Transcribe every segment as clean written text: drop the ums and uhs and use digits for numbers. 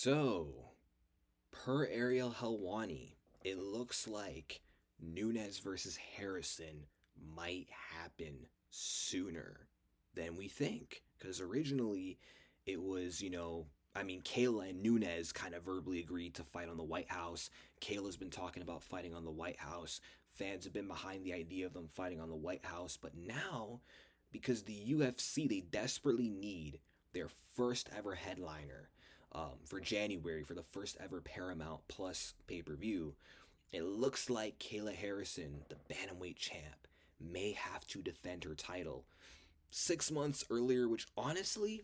So, per Ariel Helwani, it looks like Nunes versus Harrison might happen sooner than we think. Because originally, it was, Kayla and Nunes kind of verbally agreed to fight on the White House. Kayla's been talking about fighting on the White House. Fans have been behind the idea of them fighting on the White House. But now, because the UFC, they desperately need their first ever headliner for January for the first ever Paramount Plus pay per view. It looks like Kayla Harrison, the bantamweight champ, may have to defend her title 6 months earlier, which honestly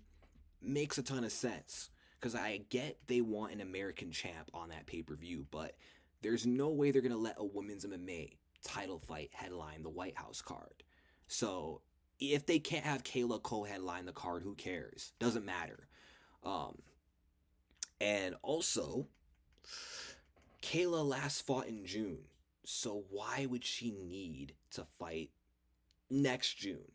makes a ton of sense. Because I get they want an American champ on that pay per view, but there's no way they're going to let a women's MMA title fight headline the White House card. So if they can't have Kayla co headline the card, who cares? Doesn't matter. Um, and also, Kayla last fought in June. So why would she need to fight next June?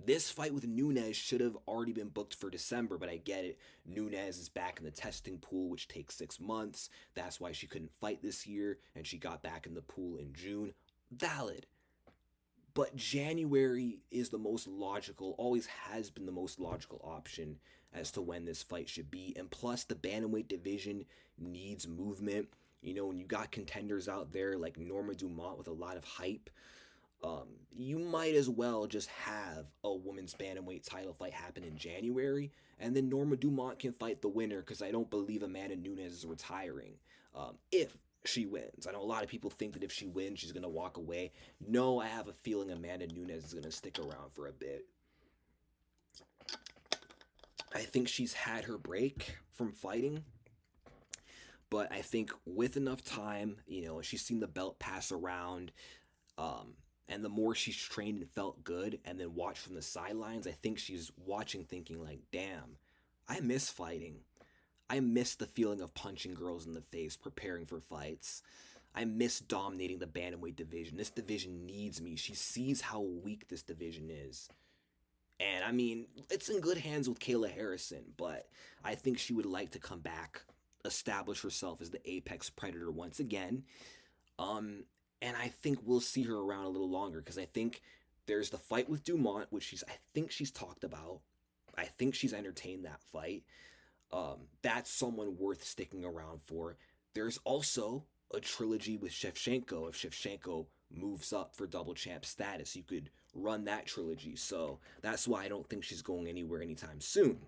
This fight with Nunes should have already been booked for December, but I get it. Nunes is back in the testing pool, which takes 6 months. That's why she couldn't fight this year, and she got back in the pool in June. Valid. But January is the most logical, always has been the most logical option as to when this fight should be. And plus, the bantamweight division needs movement. When you got contenders out there like Norma Dumont with a lot of hype, you might as well just have a women's bantamweight title fight happen in January, and then Norma Dumont can fight the winner because I don't believe Amanda Nunes is retiring if she wins. I know a lot of people think that if she wins, she's going to walk away. No, I have a feeling Amanda Nunes is going to stick around for a bit. I think she's had her break from fighting, but I think with enough time, she's seen the belt pass around. And the more she's trained and felt good and then watched from the sidelines, I think she's watching thinking like, damn, I miss fighting. I miss the feeling of punching girls in the face, preparing for fights. I miss dominating the bantamweight division. This division needs me. She sees how weak this division is. And I mean, it's in good hands with Kayla Harrison, but I think she would like to come back, establish herself as the apex predator once again. Um, and I think we'll see her around a little longer because I think there's the fight with Dumont, which I think she's talked about. I think she's entertained that fight. That's someone worth sticking around for. There's also a trilogy with Shevchenko. If Shevchenko moves up for double champ status, you could run that trilogy. So that's why I don't think she's going anywhere anytime soon.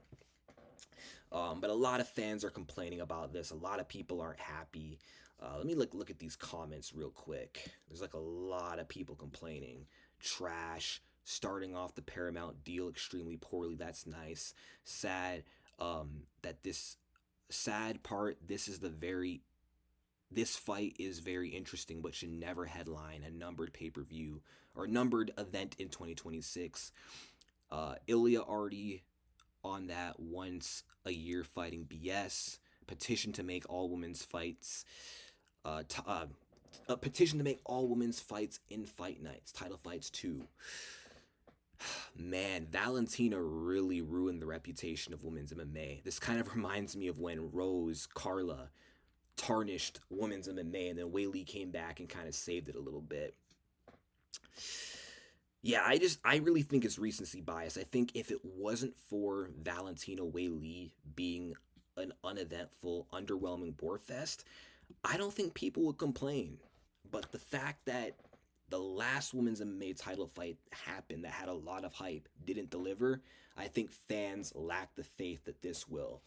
But a lot of fans are complaining about this. A lot of people aren't happy. Let me look at these comments real quick. There's like a lot of people complaining. Trash. Starting off the Paramount deal extremely poorly. That's nice. Sad. That this sad part. This fight is very interesting, but should never headline a numbered pay per view or numbered event in 2026. Ilya already on that once a year fighting BS. Petition to make all women's fights. A petition to make all women's fights in fight nights. Title fights too. Man, Valentina really ruined the reputation of women's MMA. This kind of reminds me of when Rose, Carla tarnished women's MMA, and then Weili came back and kind of saved it a little bit. Yeah, I really think it's recency bias. I think if it wasn't for Valentina Weili being an uneventful, underwhelming bore fest, I don't think people would complain. But the fact that the last women's MMA title fight happened that had a lot of hype didn't deliver, I think fans lack the faith that this will.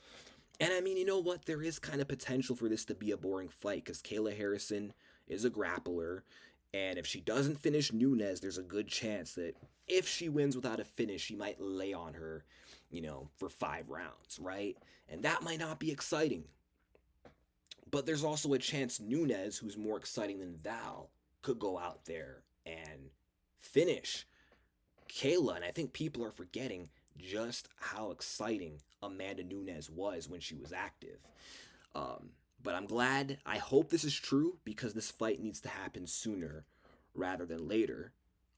And I mean, you know what? There is kind of potential for this to be a boring fight because Kayla Harrison is a grappler. And if she doesn't finish Nunes, there's a good chance that if she wins without a finish, she might lay on her, for 5 rounds, right? And that might not be exciting. But there's also a chance Nunes, who's more exciting than Val, could go out there and finish Kayla. And I think people are forgetting just how exciting Amanda Nunes was when she was active. But I'm glad. I hope this is true because this fight needs to happen sooner rather than later.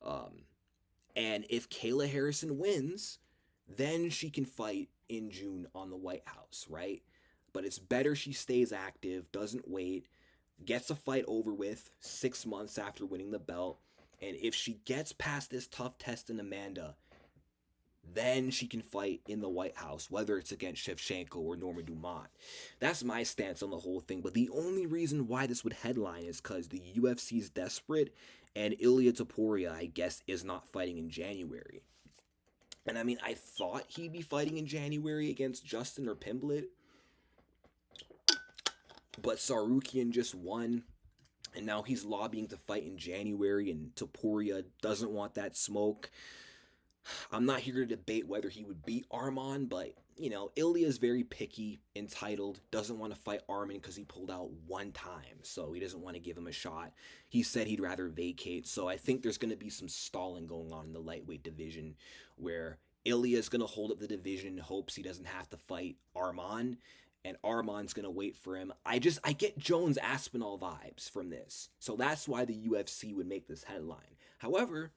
And if Kayla Harrison wins, then she can fight in June on the White House, right? But it's better she stays active, doesn't wait, gets a fight over with 6 months after winning the belt. And if she gets past this tough test in Amanda, then she can fight in the White House, whether it's against Shevchenko or Norma Dumont. That's my stance on the whole thing. But the only reason why this would headline is because the UFC is desperate, and Ilya Topuria, I guess, is not fighting in January. And I mean, I thought he'd be fighting in January against Justin or Pimblett, but Sarukian just won, and now he's lobbying to fight in January, and Topuria doesn't want that smoke. I'm not here to debate whether he would beat Arman, but Ilya is very picky, entitled, doesn't want to fight Arman because he pulled out one time, so he doesn't want to give him a shot. He said he'd rather vacate, so I think there's going to be some stalling going on in the lightweight division where Ilya is going to hold up the division in hopes he doesn't have to fight Arman, and Arman's going to wait for him. I get Jones Aspinall vibes from this, so that's why the UFC would make this headline. However,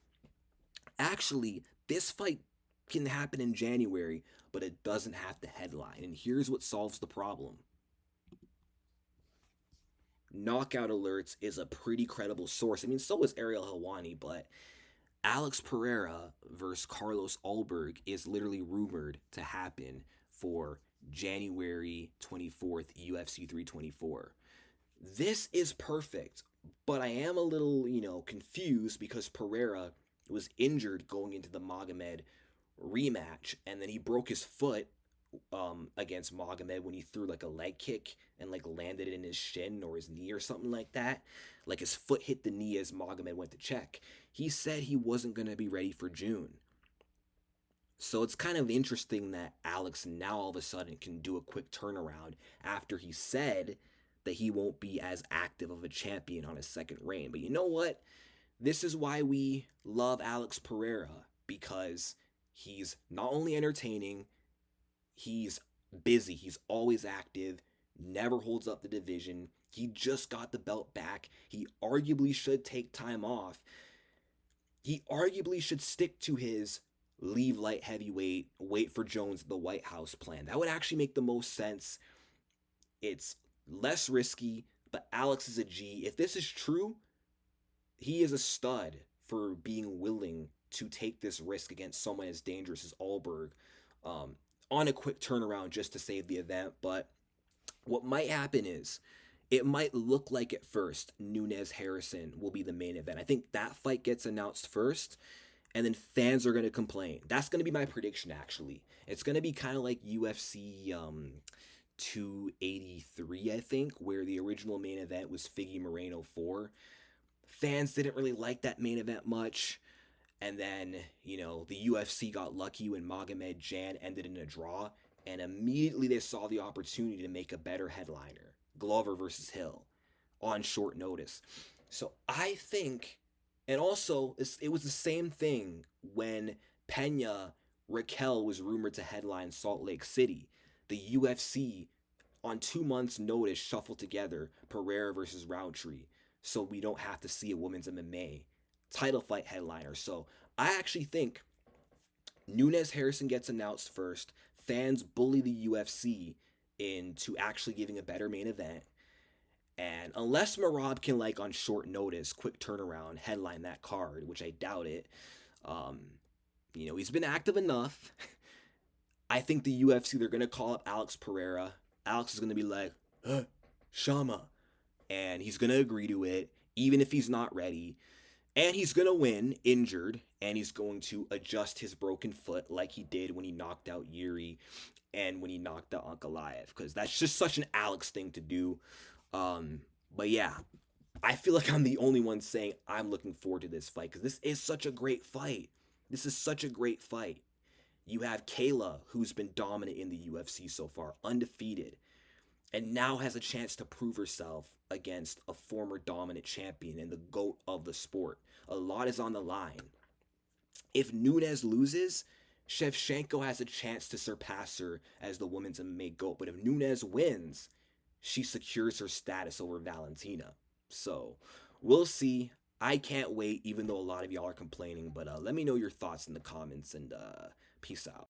actually, this fight can happen in January, but it doesn't have to headline. And here's what solves the problem. Knockout Alerts is a pretty credible source. I mean, so is Ariel Helwani, but Alex Pereira versus Carlos Ulberg is literally rumored to happen for January 24th, UFC 324. This is perfect, but I am a little, confused because Pereira was injured going into the Magomed rematch, and then he broke his foot against Magomed when he threw like a leg kick and like landed it in his shin or his knee or something like that. Like his foot hit the knee as Magomed went to check. He said he wasn't going to be ready for June. So it's kind of interesting that Alex now all of a sudden can do a quick turnaround after he said that he won't be as active of a champion on his second reign. But you know what? This is why we love Alex Pereira, because he's not only entertaining, he's busy, he's always active, never holds up the division. He just got the belt back. He arguably should take time off. He arguably should stick to his leave light heavyweight, wait for Jones at the White House plan. That would actually make the most sense. It's less risky, but Alex is a G. If this is true, he is a stud for being willing to take this risk against someone as dangerous as Ulberg on a quick turnaround just to save the event. But what might happen is it might look like at first Nunes Harrison will be the main event. I think that fight gets announced first, and then fans are going to complain. That's going to be my prediction, actually. It's going to be kind of like UFC 283, I think, where the original main event was Figgy Moreno 4. Fans didn't really like that main event much. And then, the UFC got lucky when Magomed Jan ended in a draw. And immediately they saw the opportunity to make a better headliner. Glover versus Hill on short notice. So I think, and also it was the same thing when Pena Raquel was rumored to headline Salt Lake City. The UFC on 2 months' notice shuffled together Pereira versus Roundtree, so we don't have to see a women's MMA title fight headliner. So I actually think Nunes Harrison gets announced first. Fans bully the UFC into actually giving a better main event. And unless Marab can, like, on short notice, quick turnaround, headline that card, which I doubt it, he's been active enough. I think the UFC, they're going to call up Alex Pereira. Alex is going to be like, Shama. And he's going to agree to it, even if he's not ready. And he's going to win, injured, and he's going to adjust his broken foot like he did when he knocked out Yuri and when he knocked out Ankalaev, because that's just such an Alex thing to do. But yeah, I feel like I'm the only one saying I'm looking forward to this fight, because this is such a great fight. This is such a great fight. You have Kayla, who's been dominant in the UFC so far, undefeated, and now has a chance to prove herself against a former dominant champion and the GOAT of the sport. A lot is on the line. If Nunes loses, Shevchenko has a chance to surpass her as the women's MMA GOAT. But if Nunes wins, she secures her status over Valentina. So we'll see. I can't wait, even though a lot of y'all are complaining. But let me know your thoughts in the comments, and peace out.